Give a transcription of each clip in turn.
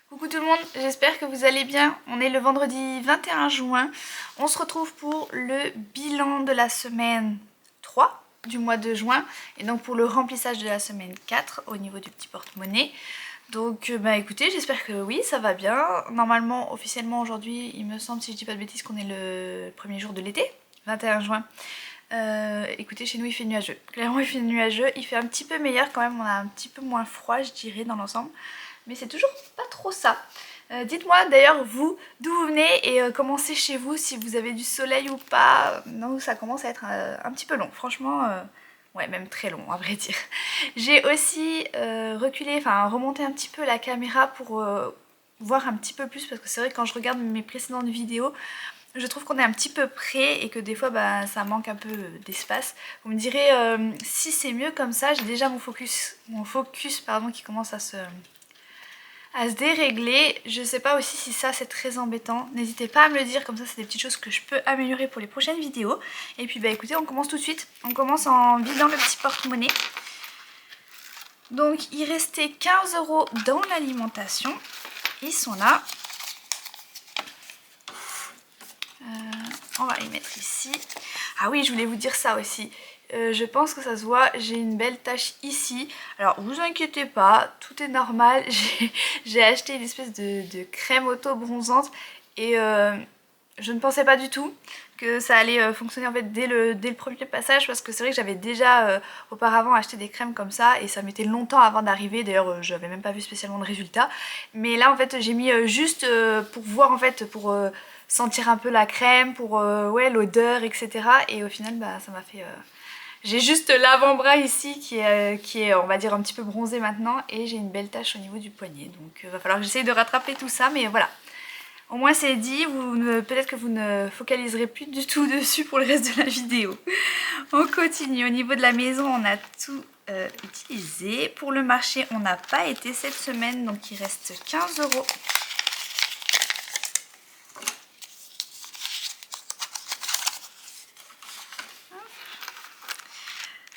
Coucou tout le monde, j'espère que vous allez bien. On est le vendredi 21 juin. On se retrouve pour le bilan de la semaine 3 du mois de juin et donc pour le remplissage de la semaine 4 au niveau du petit porte-monnaie. Donc bah écoutez, j'espère que oui, ça va bien. Normalement, officiellement aujourd'hui, il me semble, si je dis pas de bêtises, qu'on est le premier jour de l'été, 21 juin. Écoutez, chez nous il fait nuageux. Clairement il fait nuageux, il fait un petit peu meilleur quand même, on a un petit peu moins froid je dirais dans l'ensemble. Mais c'est toujours pas trop ça. Dites-moi d'ailleurs vous d'où vous venez et comment c'est chez vous, si vous avez du soleil ou pas. Non, ça commence à être un petit peu long, franchement, ouais même très long à vrai dire. J'ai aussi reculé, enfin remonté un petit peu la caméra pour voir un petit peu plus parce que c'est vrai que quand je regarde mes précédentes vidéos, je trouve qu'on est un petit peu près et que des fois bah, ça manque un peu d'espace. Vous me direz si c'est mieux comme ça, j'ai déjà mon focus pardon, qui commence à se dérégler. Je sais pas aussi si ça c'est très embêtant. N'hésitez pas à me le dire, comme ça c'est des petites choses que je peux améliorer pour les prochaines vidéos. Et puis bah écoutez, on commence tout de suite. On commence en vidant le petit porte-monnaie. Donc il restait 15 € dans l'alimentation. Ils sont là. On va les mettre ici. Ah oui, je voulais vous dire ça aussi. Je pense que ça se voit, j'ai une belle tache ici. Alors vous inquiétez pas, tout est normal. J'ai acheté une espèce de crème auto-bronzante et je ne pensais pas du tout que ça allait fonctionner en fait dès le premier passage, parce que c'est vrai que j'avais déjà auparavant acheté des crèmes comme ça et ça mettait longtemps avant d'arriver. D'ailleurs je n'avais même pas vu spécialement de résultats, mais là en fait j'ai mis juste pour voir en fait, pour sentir un peu la crème, pour ouais, l'odeur etc. Et au final bah, ça m'a fait... J'ai juste l'avant-bras ici qui est on va dire un petit peu bronzé maintenant, et j'ai une belle tache au niveau du poignet, donc va falloir que j'essaye de rattraper tout ça, mais voilà. Au moins c'est dit, peut-être que vous ne focaliserez plus du tout dessus pour le reste de la vidéo. On continue, au niveau de la maison on a tout utilisé. Pour le marché on n'a pas été cette semaine, donc il reste 15 €.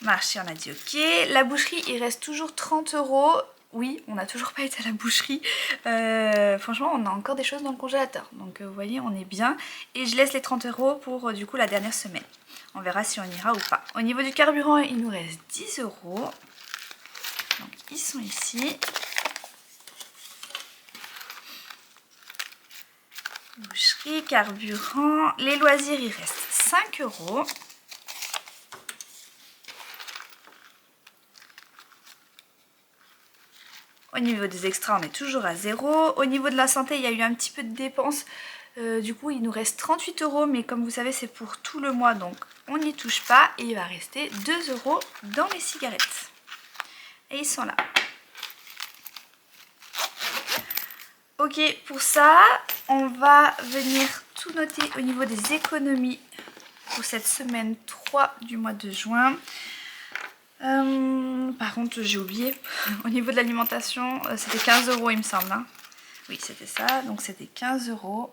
Marché, on a dit ok. La boucherie, il reste toujours 30 €. Oui, on n'a toujours pas été à la boucherie. Franchement, on a encore des choses dans le congélateur. Donc vous voyez, on est bien. Et je laisse les 30 € pour du coup la dernière semaine. On verra si on ira ou pas. Au niveau du carburant, il nous reste 10 €. Donc ils sont ici. Boucherie, carburant. Les loisirs, il reste 5 €. Au niveau des extras, on est toujours à 0. Au niveau de la santé, il y a eu un petit peu de dépenses. Du coup, il nous reste 38 €, mais comme vous savez, c'est pour tout le mois, donc on n'y touche pas. Et il va rester 2 € dans les cigarettes. Et ils sont là. Ok, pour ça, on va venir tout noter au niveau des économies pour cette semaine 3 du mois de juin. Par contre j'ai oublié, au niveau de l'alimentation c'était 15 € il me semble, hein. Oui c'était ça, donc c'était 15 €.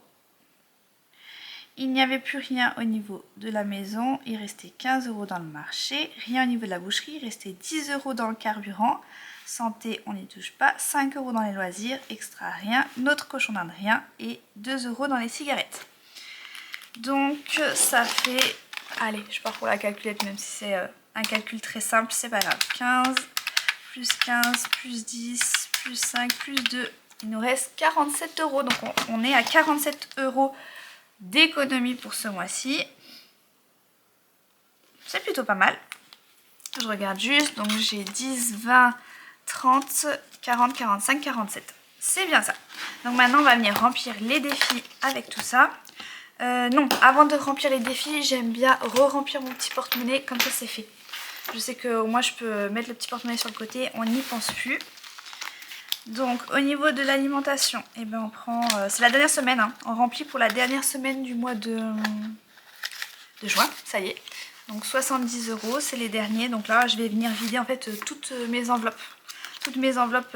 Il n'y avait plus rien au niveau de la maison, il restait 15 € dans le marché, rien au niveau de la boucherie, il restait 10 € dans le carburant, santé on n'y touche pas, 5 € dans les loisirs, extra rien, notre cochon d'Inde rien, et 2 € dans les cigarettes. Donc ça fait, allez je pars pour la calculette même si c'est un calcul très simple, c'est pas grave. 15 plus 15 plus 10 plus 5 plus 2, il nous reste 47 €. Donc on est à 47 € d'économie pour ce mois-ci. C'est plutôt pas mal. Je regarde juste, donc j'ai 10, 20, 30, 40, 45, 47. C'est bien ça. Donc maintenant on va venir remplir les défis avec tout ça. Non, avant de remplir les défis, j'aime bien re-remplir mon petit porte-monnaie, comme ça c'est fait. Je sais que moi je peux mettre le petit porte-monnaie sur le côté, on n'y pense plus. Donc au niveau de l'alimentation, eh ben, on prend, c'est la dernière semaine, hein, on remplit pour la dernière semaine du mois de juin, ça y est. Donc 70 €, c'est les derniers, donc là je vais venir vider en fait toutes mes enveloppes. Toutes mes enveloppes,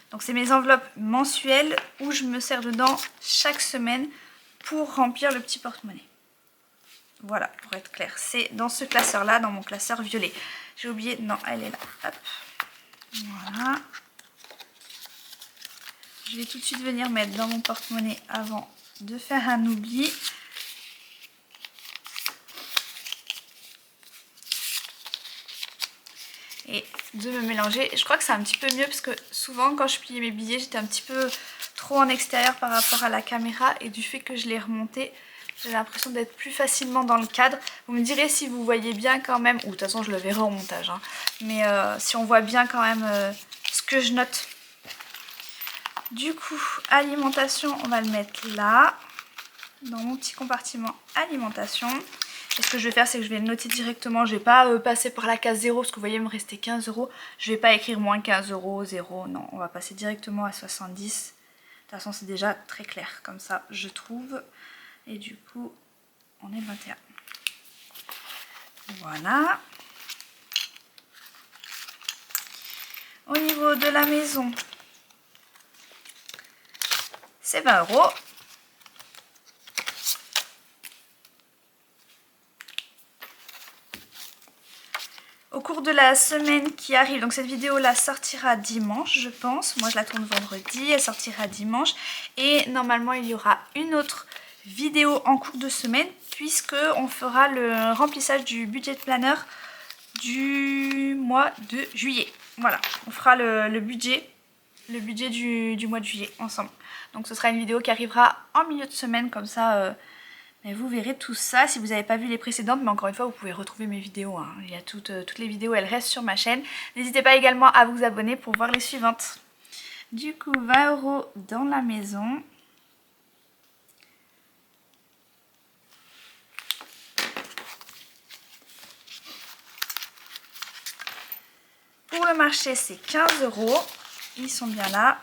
donc c'est mes enveloppes mensuelles où je me sers dedans chaque semaine pour remplir le petit porte-monnaie. Voilà, pour être clair, c'est dans ce classeur-là, dans mon classeur violet. J'ai oublié, non, elle est là. Hop. Voilà. Je vais tout de suite venir mettre dans mon porte-monnaie avant de faire un oubli. Et de me mélanger. Je crois que c'est un petit peu mieux parce que souvent quand je pliais mes billets, j'étais un petit peu trop en extérieur par rapport à la caméra. Et du fait que je l'ai remonté, j'ai l'impression d'être plus facilement dans le cadre. Vous me direz si vous voyez bien quand même, ou de toute façon je le verrai au montage, hein. Mais si on voit bien quand même ce que je note. Du coup, alimentation, on va le mettre là, dans mon petit compartiment alimentation. Et ce que je vais faire, c'est que je vais le noter directement. Je ne vais pas passer par la case 0, parce que vous voyez, il me restait 15 €. Je ne vais pas écrire moins 15 €, 0. Non, on va passer directement à 70. De toute façon, c'est déjà très clair, comme ça, je trouve. Et du coup, on est le 21. Voilà. Au niveau de la maison, c'est 20 €. Au cours de la semaine qui arrive, donc cette vidéo là sortira dimanche je pense, moi je la tourne vendredi, elle sortira dimanche et normalement il y aura une autre vidéo en cours de semaine puisque on fera le remplissage du budget planner du mois de juillet. Voilà, on fera le budget du mois de juillet ensemble. Donc ce sera une vidéo qui arrivera en milieu de semaine comme ça. Et vous verrez tout ça si vous n'avez pas vu les précédentes, mais encore une fois vous pouvez retrouver mes vidéos, hein. Il y a toutes les vidéos, elles restent sur ma chaîne. N'hésitez pas également à vous abonner pour voir les suivantes. Du coup 20 € dans la maison. Pour le marché c'est 15 €, ils sont bien là.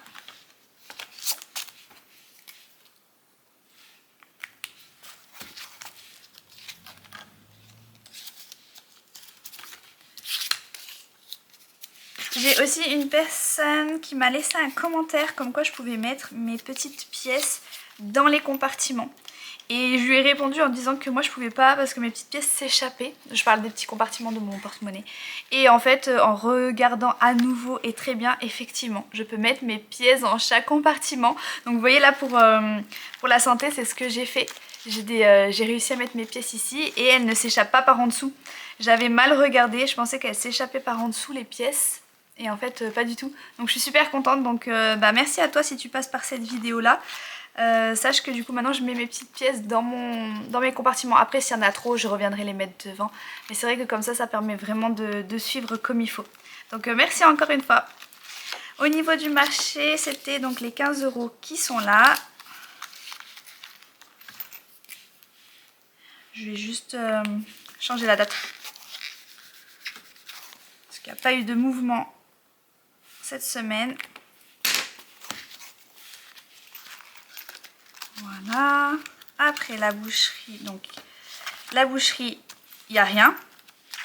J'ai aussi une personne qui m'a laissé un commentaire comme quoi je pouvais mettre mes petites pièces dans les compartiments. Et je lui ai répondu en disant que moi je pouvais pas parce que mes petites pièces s'échappaient. Je parle des petits compartiments de mon porte-monnaie. Et en fait en regardant à nouveau et très bien, effectivement je peux mettre mes pièces dans chaque compartiment. Donc vous voyez là pour la santé c'est ce que j'ai fait. J'ai réussi à mettre mes pièces ici et elles ne s'échappent pas par en dessous. J'avais mal regardé, je pensais qu'elles s'échappaient par en dessous les pièces. Et en fait pas du tout. Donc je suis super contente. Donc merci à toi si tu passes par cette vidéo là. Sache que du coup maintenant je mets mes petites pièces dans mes compartiments. Après s'il y en a trop je reviendrai les mettre devant. Mais c'est vrai que comme ça permet vraiment de suivre comme il faut. Donc merci encore une fois. Au niveau du marché c'était donc les 15 € qui sont là. Je vais juste changer la date. Parce qu'il n'y a pas eu de mouvement cette semaine. Voilà. Après la boucherie, donc la boucherie, il n'y a rien.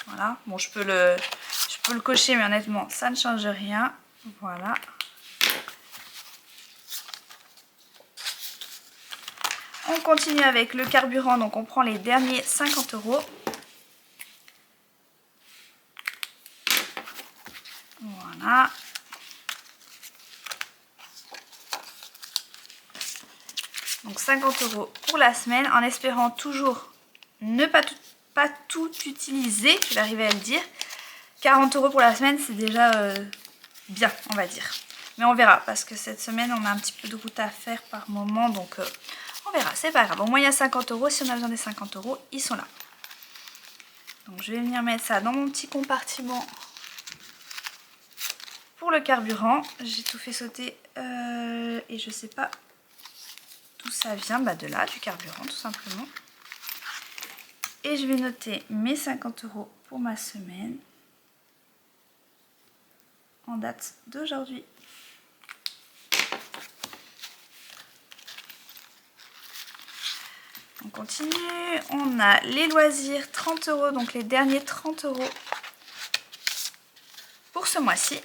Voilà. Bon, je peux le cocher, mais honnêtement, ça ne change rien. Voilà. On continue avec le carburant, donc on prend les derniers 50 €. Voilà. Donc 50 € pour la semaine, en espérant toujours ne pas tout utiliser, je vais arriver à le dire. 40 € pour la semaine, c'est déjà bien, on va dire. Mais on verra, parce que cette semaine, on a un petit peu de route à faire par moment, donc on verra, c'est pas grave. Au moins, il y a 50 €, si on a besoin des 50 €, ils sont là. Donc je vais venir mettre ça dans mon petit compartiment pour le carburant. J'ai tout fait sauter et je sais pas d'où ça vient, de là, du carburant tout simplement. Et je vais noter mes 50 € pour ma semaine en date d'aujourd'hui. On continue, on a les loisirs 30 €, donc les derniers 30 € pour ce mois-ci.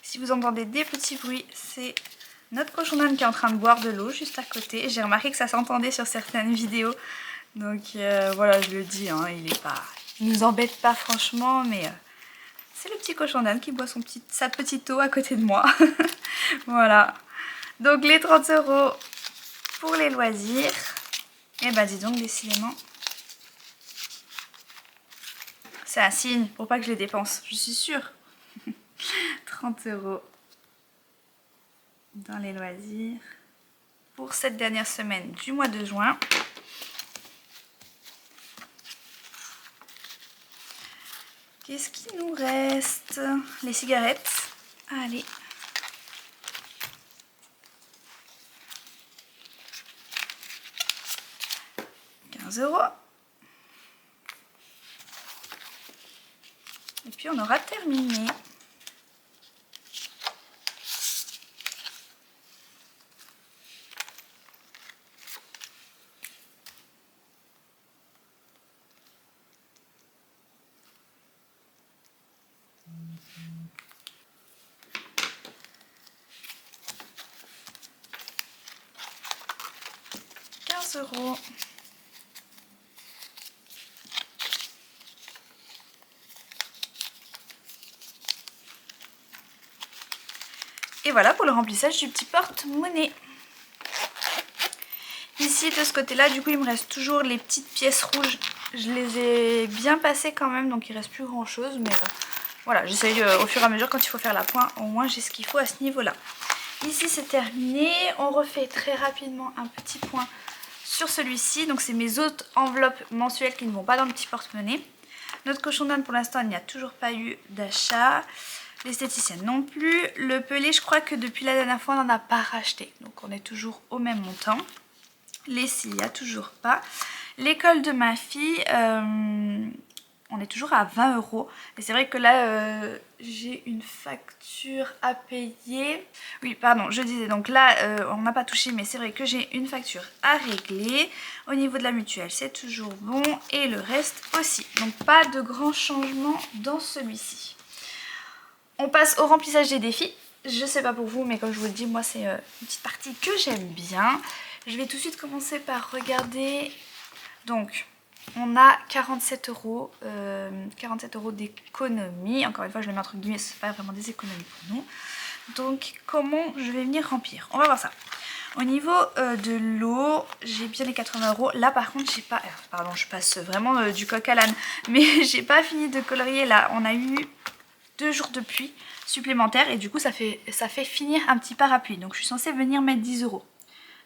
Si vous entendez des petits bruits, c'est notre cochon d'Inde qui est en train de boire de l'eau juste à côté. J'ai remarqué que ça s'entendait sur certaines vidéos. Donc voilà, je le dis, hein, il nous embête pas franchement, mais c'est le petit cochon d'Inde qui boit sa petite eau à côté de moi. Voilà. Donc les 30 € pour les loisirs. Et bah dis donc, décidément, c'est un signe pour pas que je les dépense, je suis sûre. 30 € dans les loisirs pour cette dernière semaine du mois de juin. Qu'est-ce qu'il nous reste? Les cigarettes. Allez. 15 €. Et puis on aura terminé. €. Et voilà pour le remplissage du petit porte-monnaie. Ici de ce côté là, du coup il me reste toujours les petites pièces rouges. Je les ai bien passées quand même, donc il reste plus grand chose, mais voilà, j'essaye au fur et à mesure quand il faut faire la pointe, au moins j'ai ce qu'il faut à ce niveau là. Ici c'est terminé, on refait très rapidement un petit point sur celui-ci. Donc c'est mes autres enveloppes mensuelles qui ne vont pas dans le petit porte-monnaie. Notre cochon d'Inde pour l'instant il n'y a toujours pas eu d'achat. L'esthéticienne non plus. Le pelé je crois que depuis la dernière fois on n'en a pas racheté. Donc on est toujours au même montant. Les scies il n'y a toujours pas. L'école de ma fille, on est toujours à 20 €. Et c'est vrai que là, j'ai une facture à payer. Oui, pardon, je disais, donc là, on n'a pas touché, mais c'est vrai que j'ai une facture à régler. Au niveau de la mutuelle, c'est toujours bon. Et le reste aussi. Donc pas de grands changements dans celui-ci. On passe au remplissage des défis. Je sais pas pour vous, mais comme je vous le dis, moi, c'est une petite partie que j'aime bien. Je vais tout de suite commencer par regarder... Donc, on a 47 €, 47 € d'économie. Encore une fois, je le mets entre guillemets, c'est pas vraiment des économies pour nous. Donc, comment je vais venir remplir? On va voir ça. Au niveau de l'eau, j'ai bien les 80 €. Là, par contre, j'ai pas... Pardon, je passe vraiment du coq à l'âne. Mais j'ai pas fini de colorier. Là, on a eu 2 jours de pluie supplémentaires. Et du coup, ça fait finir un petit parapluie. Donc, je suis censée venir mettre 10 €.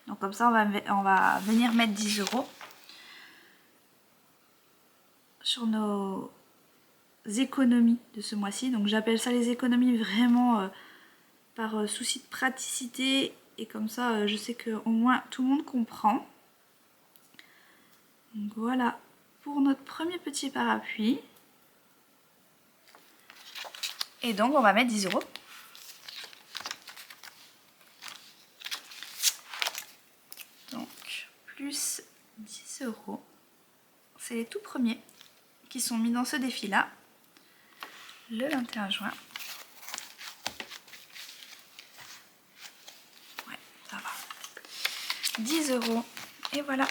Donc, comme ça, on va venir mettre 10 € sur nos économies de ce mois-ci. Donc j'appelle ça les économies vraiment par souci de praticité, et comme ça je sais que au moins tout le monde comprend. Donc voilà pour notre premier petit parapluie. Et donc on va mettre 10 €. Donc plus 10 €. C'est les tout premiers qui sont mis dans ce défi là, le 21 juin. Ouais, ça va. 10 € et voilà.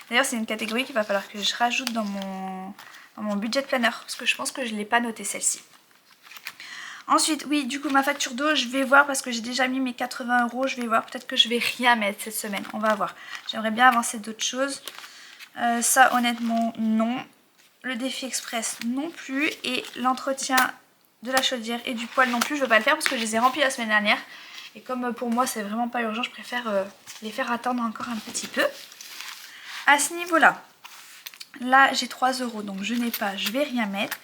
D'ailleurs c'est une catégorie qu'il va falloir que je rajoute dans mon budget planner, parce que je pense que je ne l'ai pas noté celle-ci. Ensuite, oui, du coup ma facture d'eau, je vais voir, parce que j'ai déjà mis mes 80 €, je vais voir, peut-être que je vais rien mettre cette semaine, on va voir. J'aimerais bien avancer d'autres choses. Ça honnêtement non. Le défi express non plus, et l'entretien de la chaudière et du poêle non plus, je ne veux pas le faire parce que je les ai remplis la semaine dernière. Et comme pour moi c'est vraiment pas urgent, je préfère les faire attendre encore un petit peu. À ce niveau là, j'ai 3 €, donc je n'ai pas, je vais rien mettre.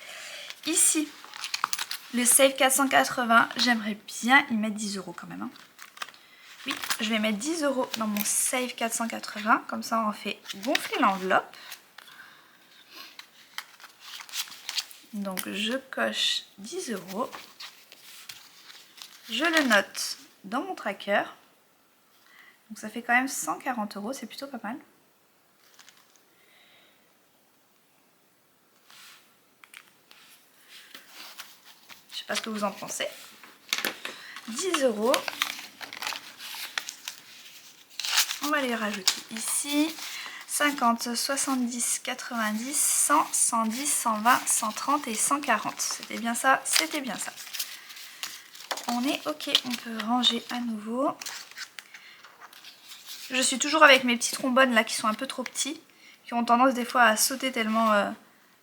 Ici, le Save 480, j'aimerais bien y mettre 10 € quand même. Hein. Oui, je vais mettre 10 € dans mon Save 480, comme ça on fait gonfler l'enveloppe. Donc je coche 10 €. Je le note dans mon tracker. Donc ça fait quand même 140 €, c'est plutôt pas mal. sais pas ce que vous en pensez. 10 €. On va les rajouter ici. 50, 70, 90, 100, 110, 120, 130 et 140. C'était bien ça, c'était bien ça. On est ok, on peut ranger à nouveau. Je suis toujours avec mes petits trombones là qui sont un peu trop petits, qui ont tendance des fois à sauter tellement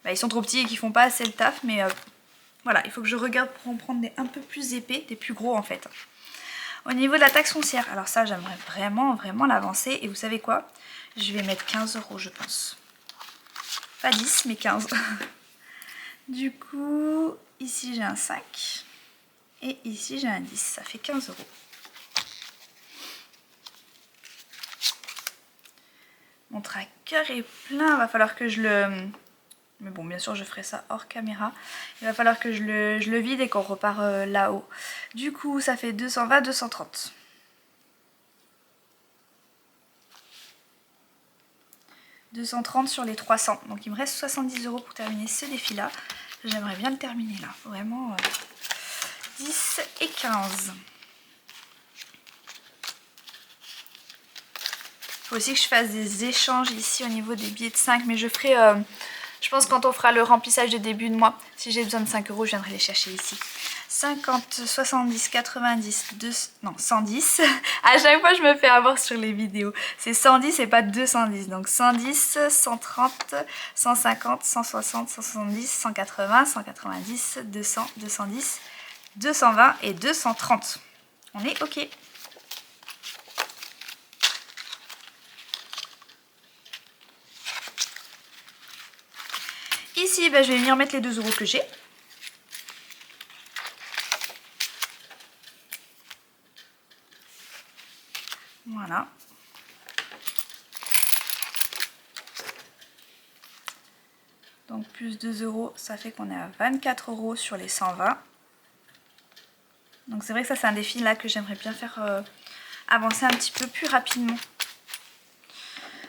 ils sont trop petits et qui font pas assez le taf, mais voilà, il faut que je regarde pour en prendre des un peu plus épais, des plus gros en fait. Au niveau de la taxe foncière, alors ça j'aimerais vraiment l'avancer, et vous savez quoi? Je vais mettre 15 € je pense. Pas 10 mais 15. Du coup, ici j'ai un 5 et ici j'ai un 10, ça fait 15 €. Mon tracker est plein, va falloir que je le... Mais bon, bien sûr, je ferai ça hors caméra. Il va falloir que je le vide et qu'on repart là-haut. Du coup, ça fait 220, 230. « 230 sur les 300. Donc il me reste 70 € pour terminer ce défi-là. J'aimerais bien le terminer là. Vraiment 10 et 15. Il faut aussi que je fasse des échanges ici au niveau des billets de 5. Mais je ferai... je pense quand on fera le remplissage de début de mois, si j'ai besoin de 5 €, je viendrai les chercher ici. 50, 70, 90, 110. À chaque fois je me fais avoir sur les vidéos. C'est 110 et pas 210. Donc 110, 130, 150, 160, 170, 180, 190, 200, 210, 220 et 230. On est ok. Ici, je vais venir mettre les 2 € que j'ai. Voilà. Donc plus 2 €, ça fait qu'on est à 24 € sur les 120. Donc c'est vrai que ça c'est un défi là que j'aimerais bien faire avancer un petit peu plus rapidement.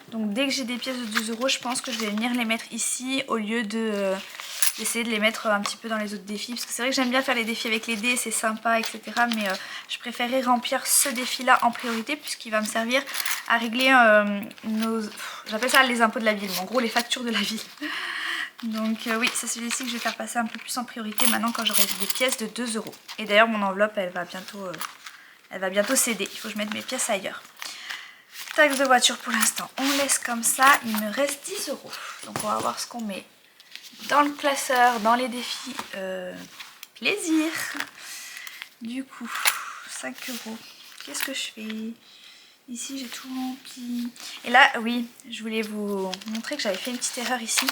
Donc dès que j'ai des pièces de 2 €, je pense que je vais venir les mettre ici au lieu d'essayer de les mettre un petit peu dans les autres défis. Parce que c'est vrai que j'aime bien faire les défis avec les dés, c'est sympa, etc. Mais je préférais remplir ce défi-là en priorité puisqu'il va me servir à régler nos... J'appelle ça les impôts de la ville, mais en gros les factures de la ville. Donc oui, c'est celui-ci que je vais faire passer un peu plus en priorité maintenant quand j'aurai des pièces de 2 €. Et d'ailleurs mon enveloppe, elle va bientôt céder. Il faut que je mette mes pièces ailleurs. Taxe de voiture pour l'instant, on laisse comme ça. Il me reste 10 €. Donc on va voir ce qu'on met dans le classeur, dans les défis plaisir. Du coup, 5 €. Qu'est-ce que je fais? Ici j'ai tout rempli. Et là, oui, je voulais vous montrer que j'avais fait une petite erreur ici.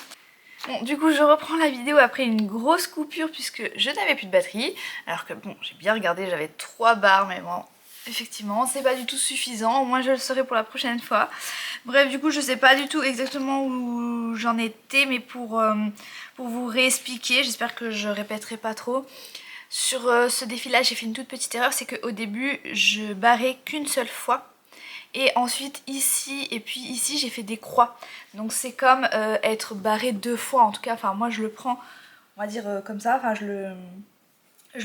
Bon, du coup je reprends la vidéo après une grosse coupure puisque je n'avais plus de batterie. Alors que bon, j'ai bien regardé, j'avais 3 barres, mais bon, effectivement c'est pas du tout suffisant. Au moins je le saurai pour la prochaine fois. Bref, du coup je sais pas du tout exactement où j'en étais, mais pour vous réexpliquer, j'espère que je répéterai pas trop. Sur ce défi là j'ai fait une toute petite erreur, c'est qu'au début je barrais qu'une seule fois. Et ensuite ici et puis ici j'ai fait des croix. Donc c'est comme être barré 2 fois en tout cas. Enfin moi je le prends, on va dire comme ça. Enfin je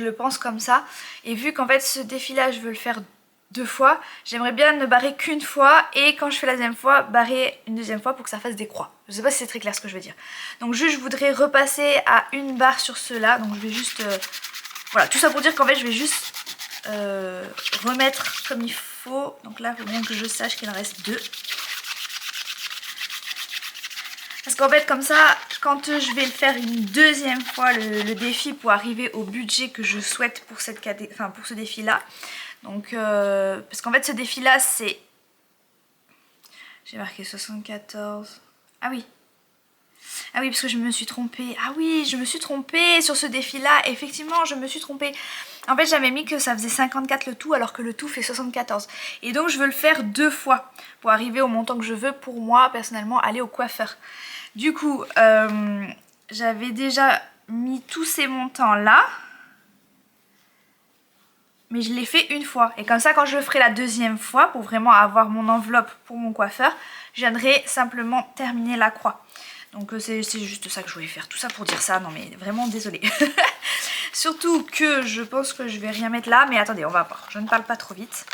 le pense comme ça. Et vu qu'en fait ce défi là je veux le faire 2 fois, j'aimerais bien ne barrer qu'une fois. Et quand je fais la deuxième fois, barrer une deuxième fois pour que ça fasse des croix. Je sais pas si c'est très clair ce que je veux dire. Donc juste je voudrais repasser à une barre sur ceux-là. Donc je vais juste... voilà, tout ça pour dire qu'en fait je vais juste remettre comme il faut. Donc là, il faut bien que je sache qu'il en reste 2. Parce qu'en fait, comme ça, quand je vais le faire une deuxième fois, le défi, pour arriver au budget que je souhaite pour, pour ce défi-là. Donc, parce qu'en fait, ce défi-là, c'est... J'ai marqué 74... Ah oui. Ah oui, parce que je me suis trompée. Ah oui, je me suis trompée sur ce défi-là. Effectivement, je me suis trompée. En fait, j'avais mis que ça faisait 54 le tout, alors que le tout fait 74. Et donc, je veux le faire 2 fois pour arriver au montant que je veux pour moi, personnellement, aller au coiffeur. Du coup, j'avais déjà mis tous ces montants-là. Mais je l'ai fait une fois. Et comme ça, quand je le ferai la deuxième fois, pour vraiment avoir mon enveloppe pour mon coiffeur, je viendrai simplement terminer la croix. Donc c'est juste ça que je voulais faire, tout ça pour dire ça, non mais vraiment désolée. Surtout que je pense que je vais rien mettre là. Mais attendez, on va voir. Je ne parle pas trop vite.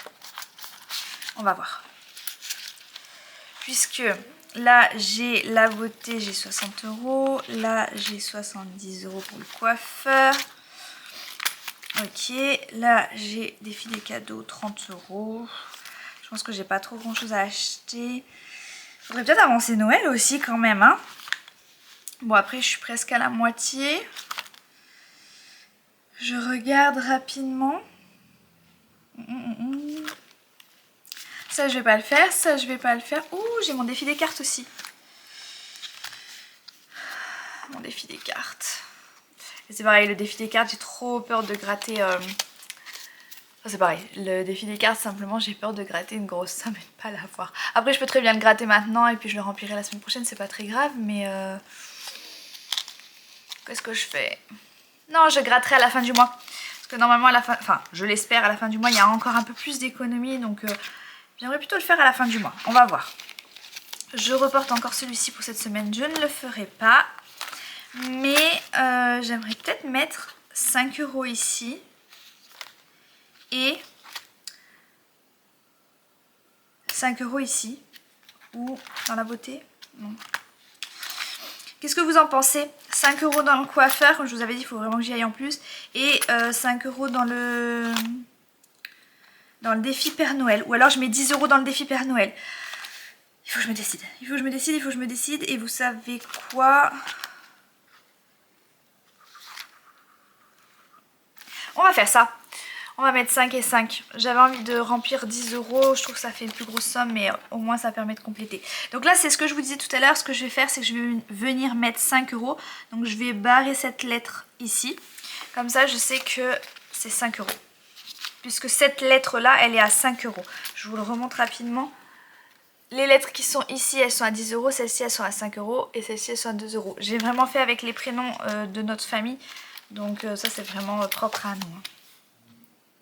On va voir. Puisque là, j'ai la beauté, j'ai 60 €. Là, j'ai 70 € pour le coiffeur. Ok. Là, j'ai des filles des cadeaux, 30 €. Je pense que j'ai pas trop grand chose à acheter. Faudrait peut-être avancer Noël aussi quand même, hein. Bon, après, je suis presque à la moitié. Je regarde rapidement. Ça, je vais pas le faire. Ça, je vais pas le faire. Ouh, j'ai mon défi des cartes aussi. Mon défi des cartes. Et c'est pareil, le défi des cartes, j'ai trop peur de gratter... C'est pareil, le défi des cartes, simplement, j'ai peur de gratter une grosse somme et de pas l'avoir. Après, je peux très bien le gratter maintenant et puis je le remplirai la semaine prochaine, c'est pas très grave, mais... Qu'est-ce que je fais? Non, je gratterai à la fin du mois. Parce que normalement, à la fin... Enfin, je l'espère, à la fin du mois, il y a encore un peu plus d'économie, donc... J'aimerais plutôt le faire à la fin du mois. On va voir. Je reporte encore celui-ci pour cette semaine. Je ne le ferai pas. Mais j'aimerais peut-être mettre 5 € ici. Et 5 € ici. Ou dans la beauté. Non. Qu'est-ce que vous en pensez? 5 € dans le coiffeur. Comme je vous avais dit, il faut vraiment que j'y aille en plus. Et 5 € dans le défi Père Noël. Ou alors je mets 10 € dans le défi Père Noël. Il faut que je me décide. Il faut que je me décide, il faut que je me décide. Et vous savez quoi? On va faire ça. On va mettre 5 et 5. J'avais envie de remplir 10 €. Je trouve que ça fait une plus grosse somme, mais au moins ça permet de compléter. Donc là, c'est ce que je vous disais tout à l'heure. Ce que je vais faire, c'est que je vais venir mettre 5 €. Donc je vais barrer cette lettre ici. Comme ça, je sais que c'est 5 €. Puisque cette lettre-là, elle est à 5 €. Je vous le remonte rapidement. Les lettres qui sont ici, elles sont à 10 €. Celles-ci, elles sont à 5 €. Et celles-ci, elles sont à 2 €. J'ai vraiment fait avec les prénoms de notre famille. Donc ça, c'est vraiment propre à nous.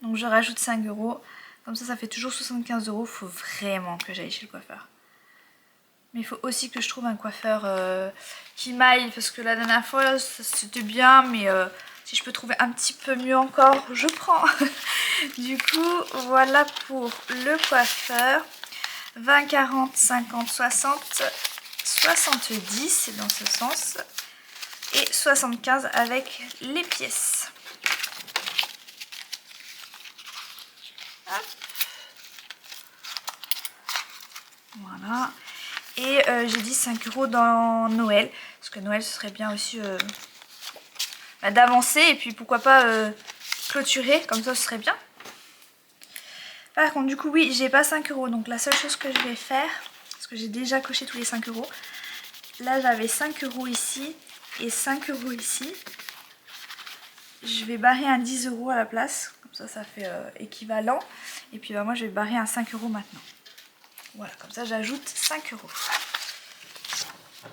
Donc je rajoute 5 €. Comme ça, ça fait toujours 75 €. Il faut vraiment que j'aille chez le coiffeur. Mais il faut aussi que je trouve un coiffeur qui m'aille. Parce que la dernière fois, c'était bien. Mais si je peux trouver un petit peu mieux encore, je prends. Du coup, voilà pour le coiffeur. 20, 40, 50, 60, 70, c'est dans ce sens. Et 75 avec les pièces. Hop. Voilà. Et j'ai dit 5 € dans Noël. Parce que Noël, ce serait bien aussi d'avancer. Et puis pourquoi pas clôturer. Comme ça, ce serait bien. Par contre, du coup, oui, j'ai pas 5 €. Donc la seule chose que je vais faire, parce que j'ai déjà coché tous les 5 €. Là, j'avais 5 € ici et 5 € ici. Je vais barrer un 10 € à la place. Comme ça, ça fait équivalent. Et puis, moi, je vais barrer un 5 € maintenant. Voilà, comme ça, j'ajoute 5 €.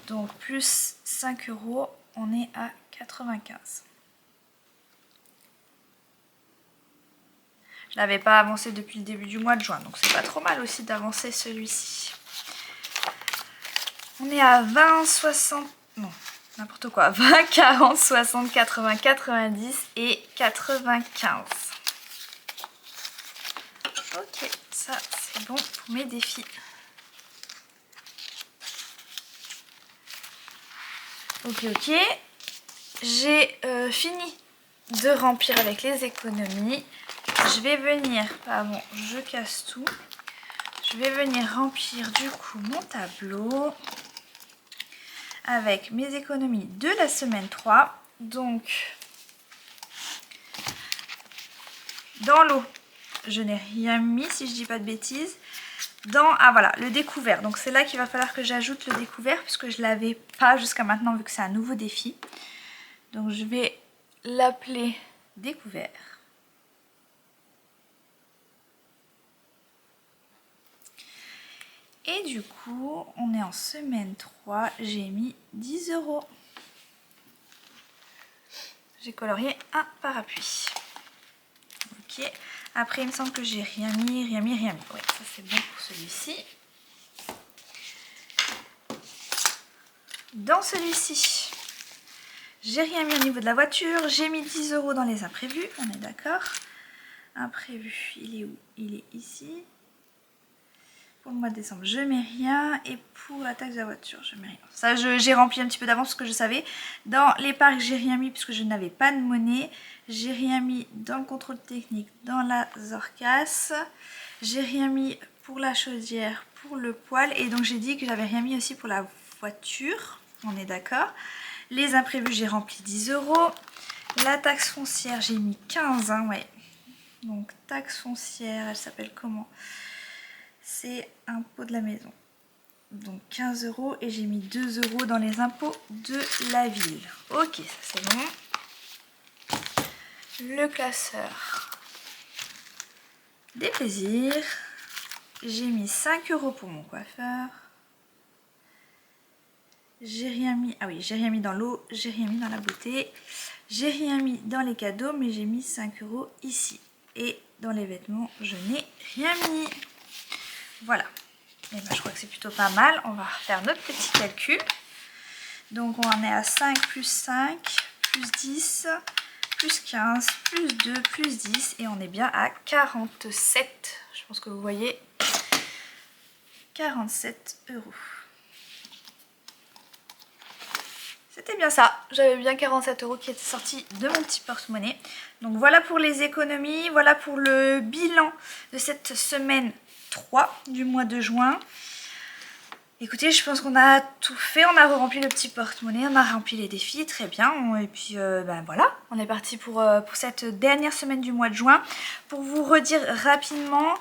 Donc, plus 5 €, on est à 95. Je l'avais pas avancé depuis le début du mois de juin, donc c'est pas trop mal aussi d'avancer celui-ci. On est à 20, 60... Non, n'importe quoi. 20, 40, 60, 80, 90 et 95. Ok, ça c'est bon pour mes défis. Ok, j'ai fini de remplir avec les économies. Je vais venir, pardon, je casse tout. Je vais venir remplir du coup mon tableau avec mes économies de la semaine 3. Donc, dans l'eau, je n'ai rien mis si je dis pas de bêtises. Ah voilà, le découvert. Donc c'est là qu'il va falloir que j'ajoute le découvert puisque je ne l'avais pas jusqu'à maintenant vu que c'est un nouveau défi. Donc je vais l'appeler découvert. Et du coup, on est en semaine 3, j'ai mis 10 €. J'ai colorié un parapluie. Ok, après il me semble que j'ai rien mis. Oui, ça c'est bon pour celui-ci. Dans celui-ci, J'ai rien mis au niveau de la voiture. J'ai mis 10 € dans les imprévus, on est d'accord. Imprévu, il est où? Il est ici. Pour le mois de décembre, je mets rien. Et pour la taxe de la voiture, je mets rien. Ça, j'ai rempli un petit peu d'avance parce que je savais. Dans les parcs, j'ai rien mis puisque je n'avais pas de monnaie. J'ai rien mis dans le contrôle technique, dans la Zorcas. J'ai rien mis pour la chaudière, pour le poêle. Et donc, j'ai dit que j'avais rien mis aussi pour la voiture. On est d'accord. Les imprévus, j'ai rempli 10 €. La taxe foncière, j'ai mis 15, hein, ouais. Donc, taxe foncière, elle s'appelle comment? C'est impôt de la maison. Donc 15 € et j'ai mis 2 € dans les impôts de la ville. Ok, ça c'est bon. Le classeur des plaisirs. J'ai mis 5 € pour mon coiffeur. J'ai rien mis. Ah oui, j'ai rien mis dans l'eau, j'ai rien mis dans la beauté. J'ai rien mis dans les cadeaux, mais j'ai mis 5 € ici. Et dans les vêtements, je n'ai rien mis. Voilà, et ben, je crois que c'est plutôt pas mal. On va refaire notre petit calcul. Donc on en est à 5 plus 5, plus 10, plus 15, plus 2, plus 10. Et on est bien à 47. Je pense que vous voyez. 47 €. C'était bien ça. J'avais bien 47 € qui étaient sortis de mon petit porte-monnaie. Donc voilà pour les économies. Voilà pour le bilan de cette semaine 3 du mois de juin. Écoutez, je pense qu'on a tout fait. On a rempli le petit porte-monnaie, on a rempli les défis, très bien. Et puis ben voilà, on est parti pour cette dernière semaine du mois de juin. Pour vous redire rapidement,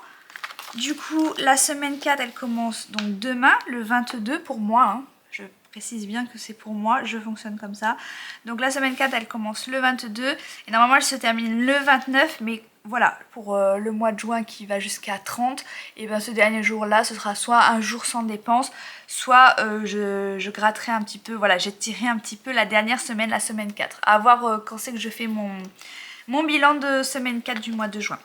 du coup la semaine 4 elle commence donc demain, le 22 pour moi. Hein. Je précise bien que c'est pour moi, je fonctionne comme ça. Donc la semaine 4 elle commence le 22 et normalement elle se termine le 29, mais voilà, pour le mois de juin qui va jusqu'à 30, et bien ce dernier jour là ce sera soit un jour sans dépenses, soit je gratterai un petit peu, voilà, j'étirerai un petit peu la dernière semaine, la semaine 4, à voir quand c'est que je fais mon bilan de semaine 4 du mois de juin.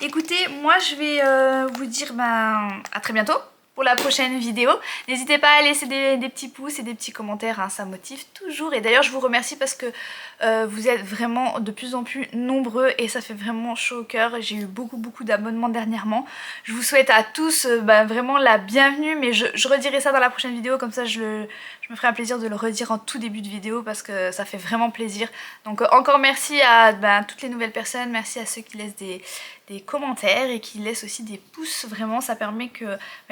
Écoutez, moi je vais vous dire à très bientôt pour la prochaine vidéo. N'hésitez pas à laisser des petits pouces et des petits commentaires, hein, ça motive toujours. Et d'ailleurs je vous remercie parce que vous êtes vraiment de plus en plus nombreux et ça fait vraiment chaud au cœur. J'ai eu beaucoup d'abonnements dernièrement. Je vous souhaite à tous vraiment la bienvenue, mais je redirai ça dans la prochaine vidéo, comme ça je me ferai un plaisir de le redire en tout début de vidéo parce que ça fait vraiment plaisir. Donc encore merci à toutes les nouvelles personnes, merci à ceux qui laissent des commentaires et qui laissent aussi des pouces. Vraiment ça permet que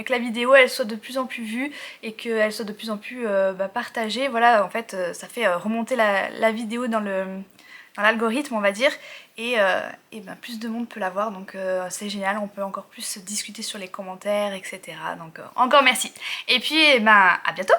la vidéo elle soit de plus en plus vue et qu'elle soit de plus en plus partagée. Voilà, en fait ça fait remonter la vidéo dans l'algorithme, on va dire, et plus de monde peut la voir, donc c'est génial, on peut encore plus discuter sur les commentaires, etc. Donc encore merci, et puis à bientôt.